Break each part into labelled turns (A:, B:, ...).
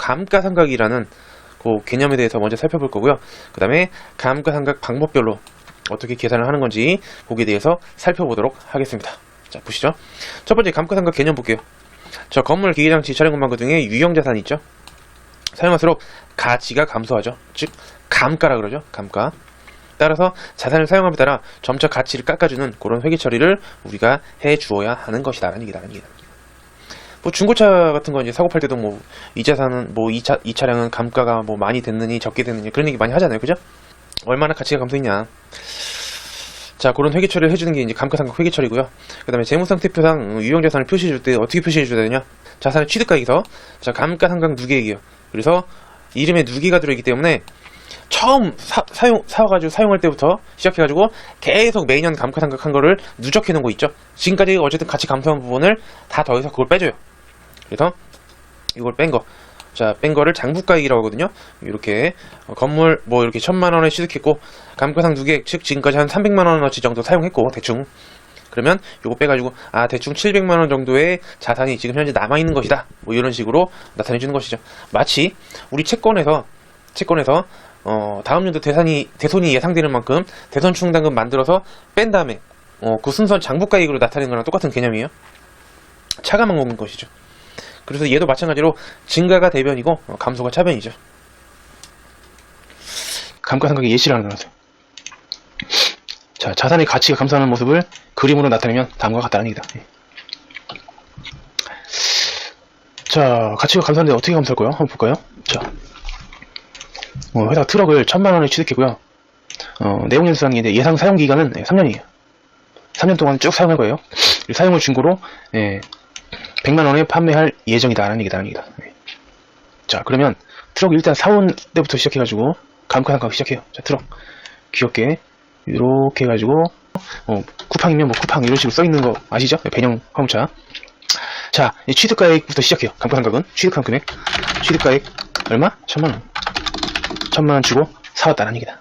A: 감가상각이라는 그 개념에 대해서 먼저 살펴볼 거고요. 그 다음에 감가상각 방법별로 어떻게 계산을 하는 건지 거기에 대해서 살펴보도록 하겠습니다. 자, 보시죠. 첫 번째 감가상각 개념 볼게요. 저 건물, 기계장치, 촬영금방구 등의 유형자산이 있죠. 사용할수록 가치가 감소하죠. 즉 감가라 그러죠. 감가. 따라서 자산을 사용함에 따라 점차 가치를 깎아주는 그런 회계 처리를 우리가 해 주어야 하는 것이다 라는 얘기다. 뭐 중고차 같은 거 이제 사고 팔 때도 뭐 이 자산은 뭐 이 차량은 감가가 뭐 많이 됐느니 적게 됐느니 그런 얘기 많이 하잖아요. 그죠? 얼마나 가치가 감소했냐. 자, 그런 회계 처리를 해주는 게 이제 감가상각 회계 처리고요. 그 다음에 재무상태표상 유형자산을 표시해 줄 때 어떻게 표시해 줘야 되냐? 자산의 취득가액에서 자, 감가상각 누계액이요. 그래서 이름에 누계가 들어있기 때문에 처음 사가지고 사용할 때부터 시작해가지고 계속 매년 감가상각한 거를 누적해 놓은 거 있죠. 지금까지 어쨌든 같이 감소한 부분을 다 더해서 그걸 빼줘요. 그래서 이걸 뺀 거. 자, 뺀 거를 장부가액이라고 하거든요. 이렇게 건물 뭐 이렇게 1000만원에 취득했고 감가상 누계액 즉 지금까지 한 300만원어치 정도 사용했고 대충 그러면 요거 빼가지고 아 대충 700만원 정도의 자산이 지금 현재 남아있는 것이다 뭐 이런 식으로 나타내주는 것이죠. 마치 우리 채권에서 다음 연도 대손이 예상되는 만큼 대손 충당금 만들어서 뺀 다음에 그 순서 장부가액으로 나타내는 거랑 똑같은 개념이에요. 차감한 먹는 것이죠. 그래서 얘도 마찬가지로 증가가 대변이고 감소가 차변이죠.
B: 감가상각의 예시를 하나 나눠서 자, 자산의 가치가 감소하는 모습을 그림으로 나타내면 다음과 같다는 얘기다. 자, 가치가 감소하는데 어떻게 감소할까요? 한번 볼까요? 자, 회사가 트럭을 1000만원에 취득했고요. 내용연수라는 게 예상 사용기간은 3년이에요. 3년 동안 쭉 사용할 거예요. 사용을 중고로 100만원에 판매할 예정이다 라는 얘기다. 자, 그러면 트럭 일단 사온 때부터 시작해가지고 감가상각 시작해요. 자, 트럭 귀엽게 이렇게 해가지고 쿠팡이면 뭐 쿠팡 이런 식으로 써있는 거 아시죠? 배경 화물차. 자, 취득가액부터 시작해요. 감가상각은 취득한 금액, 취득가액 얼마? 1000만원 1000만원 주고 사왔다는 얘기다.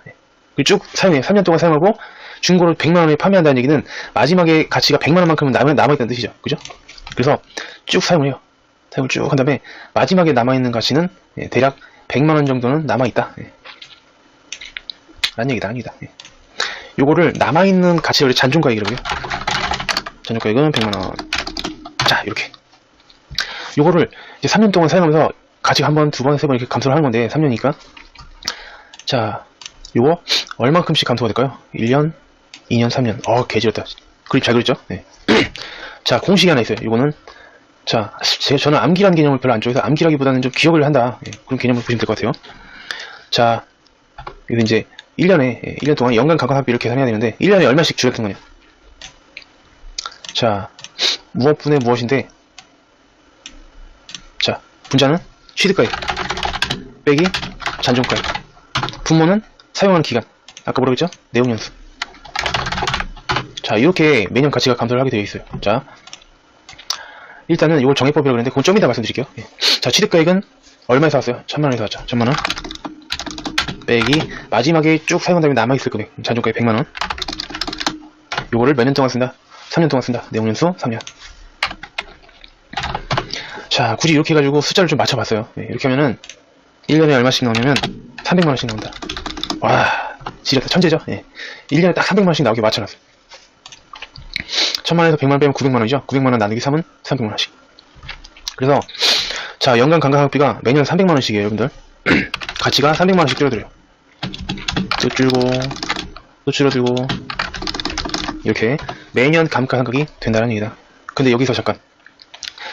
B: 쭉 사용해요. 3년 동안 사용하고 중고로 100만원에 판매한다는 얘기는 마지막에 가치가 100만원만큼은 남아있다는 뜻이죠. 그죠? 그래서 쭉 사용을 해요. 사용을 쭉 한 다음에 마지막에 남아있는 가치는 대략 100만원 정도는 남아있다 라는 얘기다. 요거를 남아있는 가치를 잔존가액이라고 해요. 잔존가액은 100만원. 자, 이렇게 요거를 이제 3년 동안 사용하면서 가치가 한 번, 두 번, 세 번 이렇게 감소를 하는 건데 3년이니까 자, 요거 얼만큼씩 감소가 될까요? 1년, 2년, 3년. 개지렸다. 그림 잘 그렸죠? 네. 자, 공식이 하나 있어요. 요거는 자, 저는 암기라는 개념을 별로 안 좋아해서 암기라기보다는 좀 기억을 한다. 그런 개념을 보시면 될 것 같아요. 자, 여기 이제 1년 동안 연간 감가상각비를 계산해야 되는데 1년에 얼마씩 주력한 거냐? 자, 무엇분의 무엇인데 자, 분자는 취득가액 빼기 잔존가액, 분모는 사용하는 기간, 아까 뭐라고 했죠? 내용연수. 자, 이렇게 매년 가치가 감소를 하게 되어 있어요. 자, 일단은 이걸 정해법이라고 그랬는데 그건 좀 이따 말씀드릴게요. 자, 취득가액은 얼마에 사왔어요? 1000만원에 사왔죠. 1000만원 빼기 마지막에 쭉 사용한 다음에 남아있을 금액, 잔존가액 100만원. 요거를 몇 년 동안 쓴다? 3년 동안 쓴다. 내용연수 3년. 자, 굳이 이렇게 해가지고 숫자를 좀 맞춰봤어요. 이렇게 하면은 1년에 얼마씩 나오냐면 300만원씩 나온다. 와, 지렸다. 천재죠? 1년에 딱 300만원씩 나오게 맞춰놨어요. 1000만원에서 100만원 빼면 900만원이죠? 900만원 나누기 3은 300만원씩. 그래서 자, 연간 감가상각비가 매년 300만원씩이에요, 여러분들. 가치가 300만원씩 줄어들어요. 또 줄고 또 줄어들고 이렇게 매년 감가상각이 된다는 얘기다. 근데 여기서 잠깐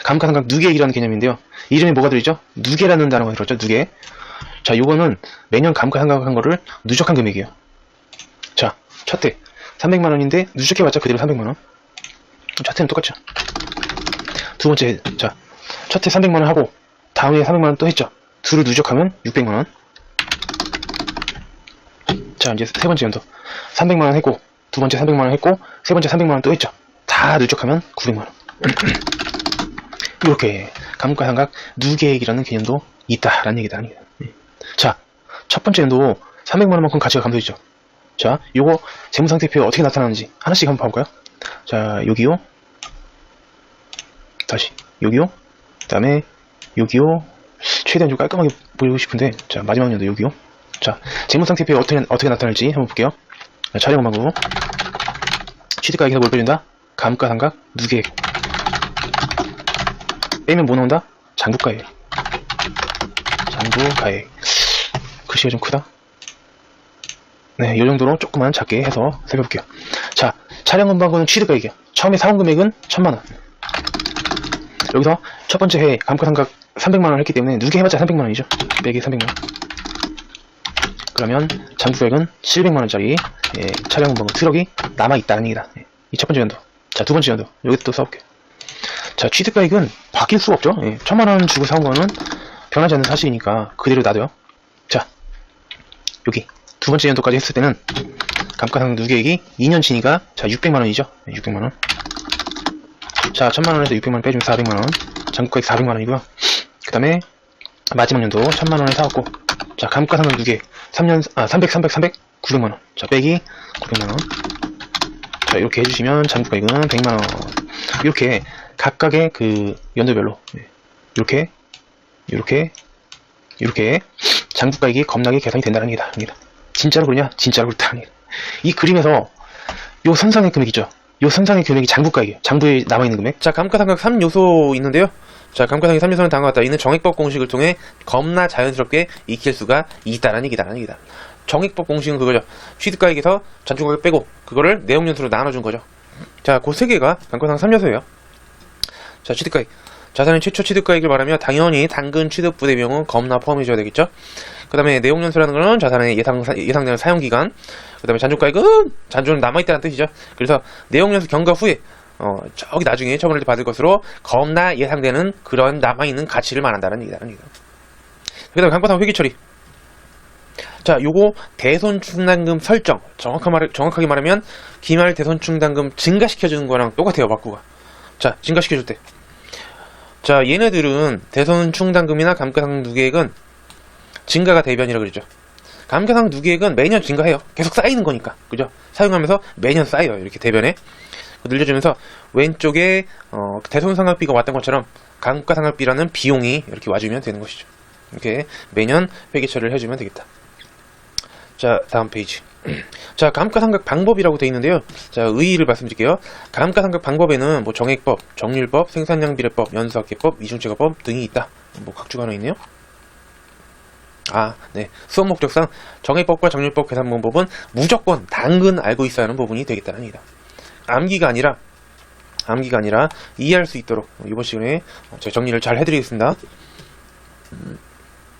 B: 감가상각 누계액이라는 개념인데요. 이름에 뭐가 들어있죠? 누계라는 단어가 들어있죠. 누계. 자, 요거는 매년 감가상각한 거를 누적한 금액이에요. 자, 첫 해 300만원인데 누적해봤자 그대로 300만원. 첫 해는 똑같죠. 두 번째 해, 자, 첫 해 300만원 하고 다음 해 300만원 또 했죠. 둘을 누적하면 600만원. 자, 이제 세 번째 연도 300만원 했고 두 번째 300만원 했고 세 번째 300만원 또 했죠. 다 누적하면 900만원. 이렇게 감가상각 누계액이라는 개념도 있다라는 얘기다. 자, 첫 번째 연도 300만원만큼 가치가 감소했죠. 자, 요거 재무상태표에 어떻게 나타나는지 하나씩 한번 봐볼까요? 자, 여기요. 다시 여기요. 그 다음에 여기요. 최대한 좀 깔끔하게 보이고 싶은데, 자, 마지막 연도 여기요. 자, 재무상태표에 어떻게 나타날지 한번 볼게요. 자, 촬영하고, 취득가액에서 뭘 빼준다? 감가상각, 누계액. 빼면 뭐 나온다? 장부가액. 장부가액. 글씨가 좀 크다. 네, 이 정도로 조금만 작게 해서 살펴볼게요. 자, 촬영 금방은 취득가액이야. 처음에 사온 금액은 1000만원. 여기서 첫 번째 해 감가상각 300만원 했기 때문에 누계 해봤자 300만원이죠. 빼기 300만원. 그러면 장부가액은 700만원짜리 촬영 금방은 트럭이 남아있다는 얘기다. 이 첫 번째 연도. 자, 두 번째 연도. 여기 또 써볼게요. 자, 취득가액은 바뀔 수가 없죠. 1000만원 주고 사온 거는 변하지 않는 사실이니까 그대로 놔둬요. 자, 여기 두 번째 연도까지 했을 때는 감가상각 누계액이 2년치니까 자 600만원이죠. 600만원. 자, 1000만원에서 600만원 빼주면 400만원. 장부가액 400만원이고요. 그 다음에 마지막 연도 1000만원에 사왔고, 자, 감가상각 누계액 300, 300, 900만원. 자, 빼기 900만원. 자, 이렇게 해주시면 장부가액은 100만원. 이렇게 각각의 그 연도별로 이렇게 장부가액이 겁나게 계산이 된다는 얘기다. 진짜로 그러냐? 진짜로 그렇다는 얘기다. 이 그림에서 요 선상의 금액 있죠? 요 선상의 금액이 장부가액이에요. 장부에 남아있는 금액.
A: 자, 감가상각 3요소 있는데요. 자, 감가상각 3요소는 다음과 같다. 이는 정액법 공식을 통해 겁나 자연스럽게 익힐 수가 있다는 얘기다. 정액법 공식은 그거죠. 취득가액에서 잔존가액 빼고 그거를 내용연수로 나눠준 거죠. 자, 그 세 개가 감가상각 3요소예요. 자, 취득가액. 자산의 최초 취득가액을 말하며 당연히 당근 취득부 대비용은 겁나 포함해줘야 되겠죠. 그 다음에 내용연수라는 거는 자산의 예상되는 사용기간. 그 다음에 잔존가액은 잔존은 남아있다는 뜻이죠. 그래서 내용연수 경과 후에 저기 나중에 처분을 받을 것으로 겁나 예상되는 그런 남아있는 가치를 말한다는 얘기다. 그 다음에 감가상각 회계처리. 자, 요거 대손충당금 설정. 정확하게 말하면 기말 대손충당금 증가시켜주는 거랑 똑같아요. 바꾸가. 자, 증가시켜줄 때. 자, 얘네들은 대손충당금이나 감가상각 누계액은 증가가 대변이라 그러죠. 감가상각 누계액은 매년 증가해요. 계속 쌓이는 거니까. 그죠? 사용하면서 매년 쌓여요. 이렇게 대변에. 늘려주면서 왼쪽에 대손상각비가 왔던 것처럼 감가상각비라는 비용이 이렇게 와주면 되는 것이죠. 이렇게 매년 회계 처리를 해주면 되겠다. 자, 다음 페이지. 자, 감가상각 방법이라고 되어 있는데요. 자, 의의를 말씀드릴게요. 감가상각 방법에는 뭐 정액법, 정률법, 생산량비례법, 연수학계법, 이중채가법 등이 있다. 뭐 각주가 하나 있네요. 아, 네. 수업 목적상 정액법과 정률법 계산 방법은 무조건 당근 알고 있어야 하는 부분이 되겠다는 얘기다. 암기가 아니라 이해할 수 있도록 이번 시간에 제가 정리를 잘 해드리겠습니다.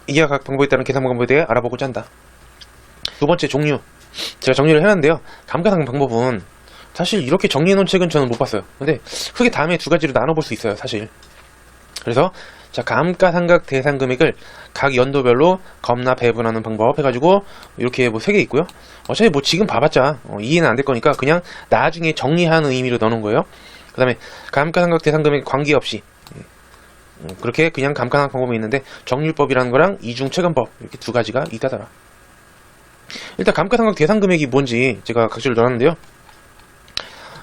A: 이해가 각 방법에 따른 계산 방법에 대해 알아보고자 한다. 두 번째 종류. 제가 정리를 해놨는데요. 감가상각 방법은 사실 이렇게 정리해놓은 책은 저는 못 봤어요. 근데 크게 다음에 두 가지로 나눠볼 수 있어요. 사실. 그래서 자, 감가상각 대상 금액을 각 연도별로 겁나 배분하는 방법 해가지고 이렇게 뭐 3개 있고요. 어차피 뭐 지금 봐봤자 이해는 안 될 거니까 그냥 나중에 정리하는 의미로 넣는 거예요. 그 다음에 감가상각 대상 금액 관계없이 그렇게 그냥 감가상각 방법이 있는데 정률법이라는 거랑 이중채권법 이렇게 두 가지가 있다더라. 일단 감가상각 대상 금액이 뭔지 제가 각주를 넣었는데요.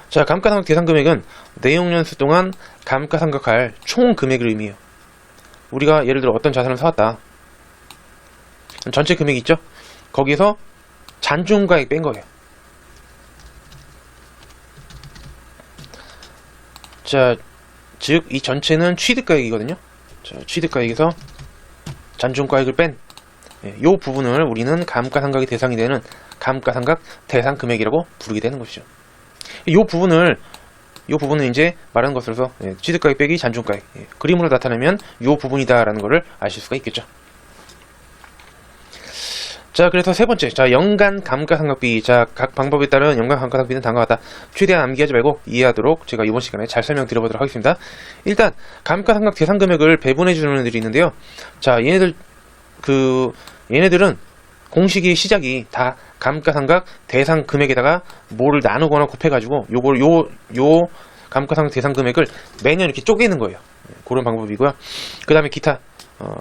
A: 자, 감가상각 대상 금액은 내용연수 동안 감가상각할 총 금액을 의미해요. 우리가 예를 들어 어떤 자산을 사왔다. 전체 금액이 있죠? 거기에서 잔존가액 뺀 거예요. 자, 즉 이 전체는 취득가액이거든요. 자, 취득가액에서 잔존가액을 뺀 요 부분을 우리는 감가상각의 대상이 되는 감가상각 대상 금액이라고 부르게 되는 것이죠. 요 부분은 이제 말하는 것으로서 취득가액 빼기 잔존가액 그림으로 나타내면 요 부분이다라는 것을 아실 수가 있겠죠. 자, 그래서 세 번째, 자, 연간 감가상각비. 자, 각 방법에 따른 연간 감가상각비는 다음과 같다. 최대한 암기하지 말고 이해하도록 제가 이번 시간에 잘 설명드려보도록 하겠습니다. 일단 감가상각 대상 금액을 배분해주는 애들이 있는데요. 자, 얘네들은 공식의 시작이 다 감가상각 대상 금액에다가 뭐를 나누거나 곱해가지고 요 감가상각 대상 금액을 매년 이렇게 쪼개는 거예요. 그런 방법이고요. 그 다음에 기타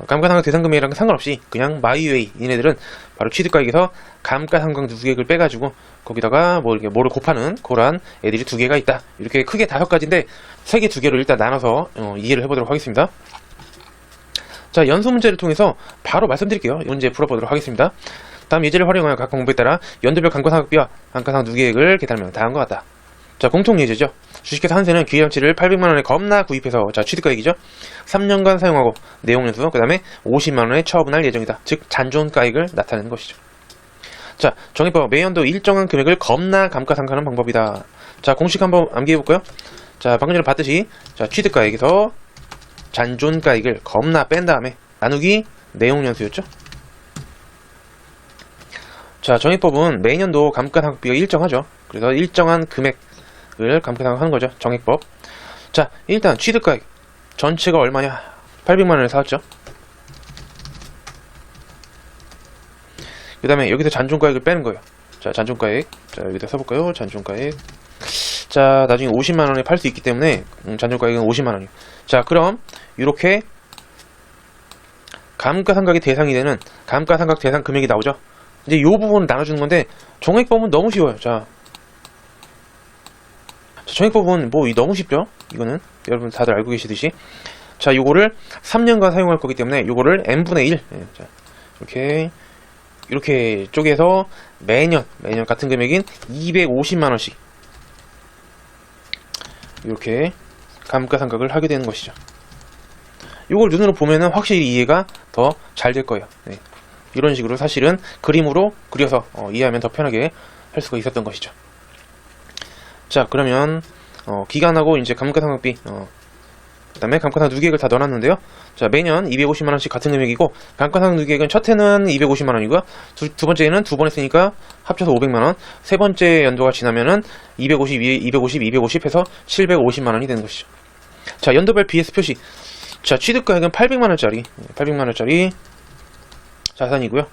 A: 감가상각 대상 금액이랑 상관없이 그냥 마이웨이 얘네들은 바로 취득가액에서 감가상각 누계액을 빼가지고 거기다가 뭐를 곱하는 그런 애들이 두 개가 있다. 이렇게 크게 5가지인데 세 개 두 개로 일단 나눠서 이해를 해보도록 하겠습니다. 자, 연수 문제를 통해서 바로 말씀드릴게요. 이 문제 풀어보도록 하겠습니다. 다음 예제를 활용하여 각 방법에 따라 연도별 감가상각비와 감가상각 누계액을 계산하면 다음과 같다. 자, 공통 예제죠. 주식회사 한세는 기계장치를 800만원에 겁나 구입해서, 자, 취득가액이죠. 3년간 사용하고 내용연수, 그 다음에 50만원에 처분할 예정이다. 즉 잔존가액을 나타내는 것이죠. 자, 정의법 매연도 일정한 금액을 겁나 감가상각하는 방법이다. 자, 공식 한번 암기해볼까요? 자, 방금 전에 봤듯이, 자, 취득가액에서 잔존가액을 겁나 뺀 다음에 나누기 내용연수였죠. 자, 정액법은 매년도 감가상각비가 일정하죠. 그래서 일정한 금액을 감가상각하는 거죠. 정액법. 자, 일단 취득가액 전체가 얼마냐? 800만원을 사왔죠. 그 다음에 여기서 잔존가액을 빼는 거예요. 자, 잔존가액. 자, 여기다 써볼까요? 잔존가액. 자, 나중에 50만원에 팔 수 있기 때문에 잔존가액은 50만원이에요. 자, 그럼 이렇게 감가상각의 대상이 되는 감가상각 대상 금액이 나오죠. 이제 이 부분을 나눠주는 건데 정액법은 너무 쉬워요. 자, 정액법은 뭐 너무 쉽죠? 이거는 여러분 다들 알고 계시듯이, 자, 요거를 3년간 사용할 거기 때문에 요거를 n분의 1, 자, 이렇게 쪼개서 매년 같은 금액인 250만원씩 이렇게 감가상각을 하게 되는 것이죠. 요걸 눈으로 보면은 확실히 이해가 더 잘 될 거예요. 네. 이런 식으로 사실은 그림으로 그려서 이해하면 더 편하게 할 수가 있었던 것이죠. 자, 그러면 기간하고 이제 감가상각비, 그 다음에 감가상각 누계액을 다 넣어놨는데요. 자, 매년 250만원씩 같은 금액이고, 감가상각 누계액은 첫 해는 250만원이고요. 두 번째는 두 번 했으니까 합쳐서 500만원, 세 번째 연도가 지나면은 250 해서 750만원이 되는 것이죠. 자, 연도별 BS 표시. 자, 취득가액은 800만원짜리 자산이고요.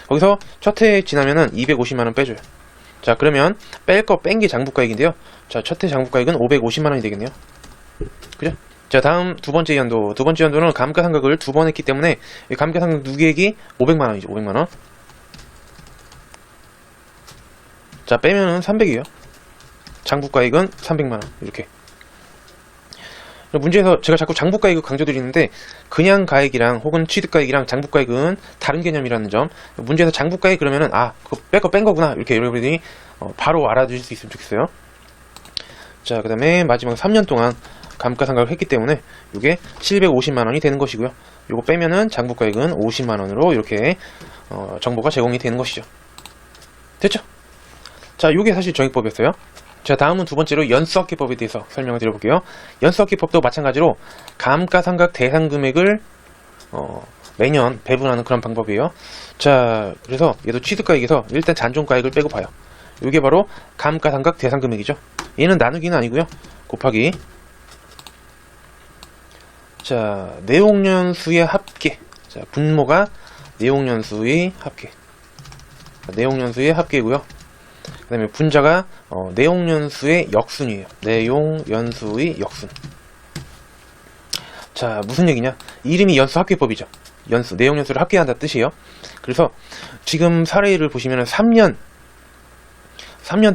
A: 거기서 첫 해 지나면은 250만원 빼줘요. 자, 그러면 뺄 거 뺀 게 장부가액인데요. 자, 첫 해 장부가액은 550만원이 되겠네요. 그죠? 자, 다음 두 번째 연도는 감가상각을 두 번 했기 때문에 감가상각 누계액이 500만원이죠. 500만원. 자, 빼면은 300이에요. 장부가액은 300만원. 이렇게. 문제에서 제가 자꾸 장부가액을 강조드리는데, 그냥 가액이랑 혹은 취득가액이랑 장부가액은 다른 개념이라는 점. 문제에서 장부가액 그러면은 그거 뺄 거 뺀 거구나, 이렇게 여러분들이 바로 알아두실 수 있으면 좋겠어요. 자, 그 다음에 마지막 3년 동안 감가상각을 했기 때문에 이게 750만원이 되는 것이고요. 요거 빼면은 장부가액은 50만원으로 이렇게 정보가 제공이 되는 것이죠. 됐죠? 자, 요게 사실 정액법이었어요. 자, 다음은 두 번째로 연수합계법에 대해서 설명을 드려볼게요. 연수합계법도 마찬가지로 감가상각 대상 금액을 매년 배분하는 그런 방법이에요. 자, 그래서 얘도 취득가액에서 일단 잔존가액을 빼고 봐요. 이게 바로 감가상각 대상 금액이죠. 얘는 나누기는 아니고요. 곱하기, 자, 내용연수의 합계. 자, 분모가 내용연수의 합계. 내용연수의 합계고요. 그 다음에 분자가 내용연수의 역순이에요. 내용연수의 역순. 자, 무슨 얘기냐? 이름이 연수합계법이죠. 내용연수를 합계한다 뜻이에요. 그래서 지금 사례를 보시면 3년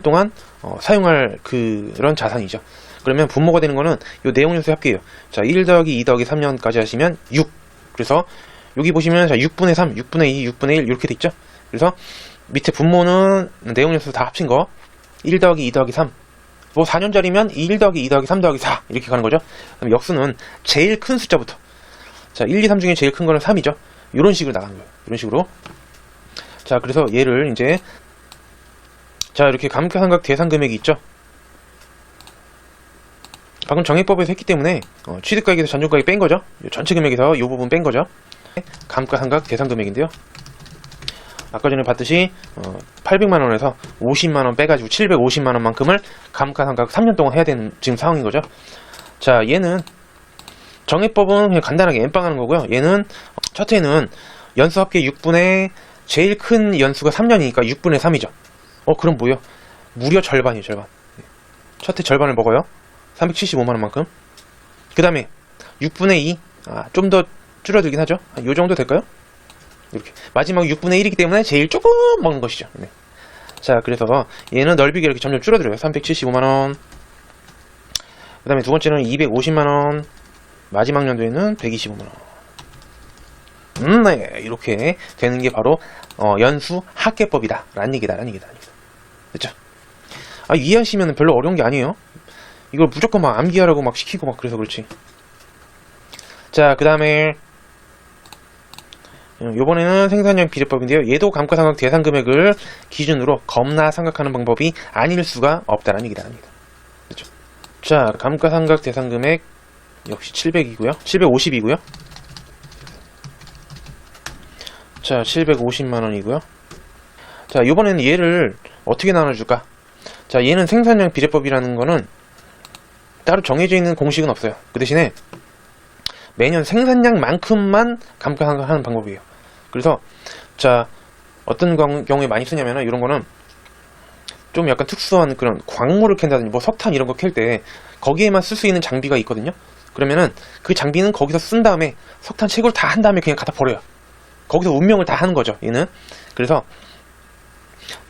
A: 동안 사용할 그런 자산이죠. 그러면 분모가 되는 거는 이 내용연수의 합계예요. 자, 1 더하기 2 더하기 3년까지 하시면 6. 그래서 여기 보시면 자, 6분의 3, 6분의 2, 6분의 1 이렇게 돼 있죠. 그래서 밑에 분모는 내용연수 다 합친 거 1 더하기 2 더하기 3, 뭐 4년짜리면 1 더하기 2 더하기 3 더하기 4 이렇게 가는 거죠. 그럼 역수는 제일 큰 숫자부터, 자, 1, 2, 3 중에 제일 큰 거는 3이죠. 이런 식으로 나가는 거예요. 이런 식으로. 자, 그래서 얘를 이제, 자, 이렇게 감가상각 대상 금액이 있죠. 방금 정액법에서 했기 때문에 취득가액에서 잔존가액 뺀 거죠. 전체 금액에서 이 부분 뺀 거죠. 감가상각 대상 금액인데요. 아까 전에 봤듯이 800만원에서 50만원 빼가지고 750만원만큼을 감가상각 3년 동안 해야 되는 지금 상황인 거죠. 자, 얘는 정액법은 그냥 간단하게 엠빵 하는 거고요. 얘는 첫 해는 연수 합계 6분의 제일 큰 연수가 3년이니까 6분의 3이죠. 그럼 뭐예요? 무려 절반이에요. 절반. 첫 해 절반을 먹어요. 375만원만큼. 그 다음에 6분의 2, 좀 더 줄어들긴 하죠. 요 정도 될까요? 이렇게 마지막 6분의 1이기 때문에 제일 조금 먹는 것이죠. 네. 자, 그래서 얘는 넓이가 이렇게 점점 줄어들어요. 375만원. 그 다음에 두 번째는 250만원. 마지막 연도에는 125만원. 네, 이렇게 되는 게 바로 연수 합계법이다 라는 얘기다. 됐죠? 이해하시면 별로 어려운 게 아니에요. 이걸 무조건 막 암기하라고 막 시키고 막 그래서 그렇지. 자, 그 다음에 요번에는 생산량 비례법인데요. 얘도 감가상각 대상 금액을 기준으로 겁나 생각하는 방법이 아닐 수가 없다라는 얘기다. 그렇죠? 자, 감가상각 대상 금액 역시 700이고요. 750이고요. 자, 750만원이고요. 자, 요번에는 얘를 어떻게 나눠줄까? 자, 얘는 생산량 비례법이라는 거는 따로 정해져 있는 공식은 없어요. 그 대신에 매년 생산량만큼만 감가상각하는 방법이에요. 그래서 자, 어떤 경우에 많이 쓰냐면은 이런 거는 좀 약간 특수한 그런 광물을 캔다든지 뭐 석탄 이런 거 캘 때 거기에만 쓸 수 있는 장비가 있거든요. 그러면은 그 장비는 거기서 쓴 다음에 석탄 채굴 다 한 다음에 그냥 갖다 버려요. 거기서 운명을 다 하는 거죠, 얘는. 그래서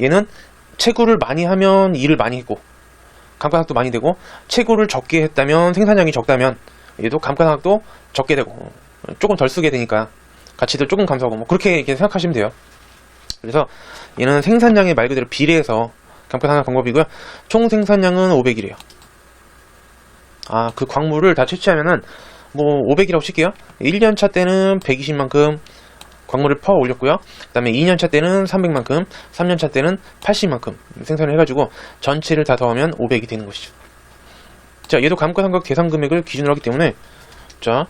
A: 얘는 채굴을 많이 하면 일을 많이 했고 감가상각도 많이 되고, 채굴을 적게 했다면 생산량이 적다면 얘도 감가상각도 적게 되고 조금 덜 쓰게 되니까 가치도 조금 감소하고 뭐 그렇게 이렇게 생각하시면 돼요. 그래서 얘는 생산량에 말 그대로 비례해서 감가상각 방법이고요. 총 생산량은 500이래요. 그 광물을 다 채취하면은 뭐 500이라고 칠게요. 1년차 때는 120만큼 광물을 퍼 올렸고요. 그 다음에 2년차 때는 300만큼, 3년차 때는 80만큼 생산을 해가지고 전체를 다 더하면 500이 되는 것이죠. 자, 얘도 감가상각 대상 금액을 기준으로 하기 때문에, 자,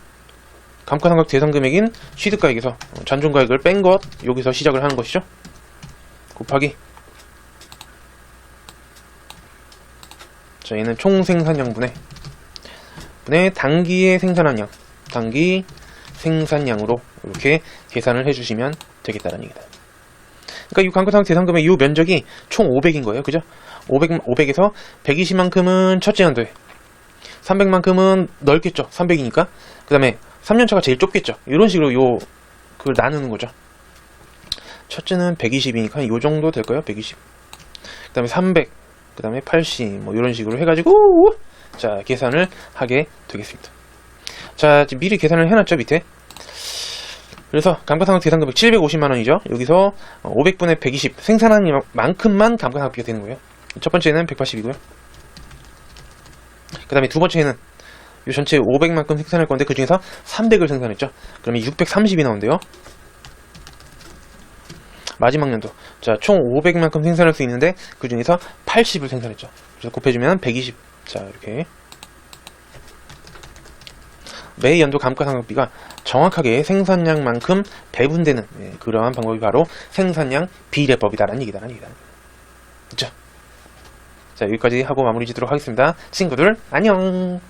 A: 감가상각 대상 금액인 취득가액에서 잔존가액을 뺀 것, 여기서 시작을 하는 것이죠. 곱하기, 자, 얘는 총 생산량분의 단기의 생산한 양, 단기 생산량으로 이렇게 계산을 해주시면 되겠다는 얘기다. 그러니까 이 감가상각 대상금의 이 면적이 총 500인 거예요. 그죠? 500에서 120만큼은 첫째 연도에, 300만큼은 넓겠죠. 300이니까. 그 다음에 3년차가 제일 좁겠죠. 이런 식으로 그걸 나누는 거죠. 첫째는 120이니까 요 정도 될까요? 120. 그 다음에 300. 그 다음에 80. 뭐 이런 식으로 해가지고, 자, 계산을 하게 되겠습니다. 자, 지금 미리 계산을 해놨죠, 밑에. 그래서 감가상각 대상 금액 750만원이죠. 여기서 500분의 120 생산한 만큼만 감가상각비가 되는 거예요. 첫 번째는 180이고요. 그 다음에 두 번째는 이 전체 500만큼 생산할 건데 그 중에서 300을 생산했죠. 그러면 630이 나온대요. 마지막 연도. 자, 총 500만큼 생산할 수 있는데 그 중에서 80을 생산했죠. 그래서 곱해주면 120. 자, 이렇게. 매 연도 감가상각비가 정확하게 생산량만큼 배분되는 그러한 방법이 바로 생산량 비례법이다라는 얘기다. 그렇죠? 자, 여기까지 하고 마무리 짓도록 하겠습니다. 친구들 안녕.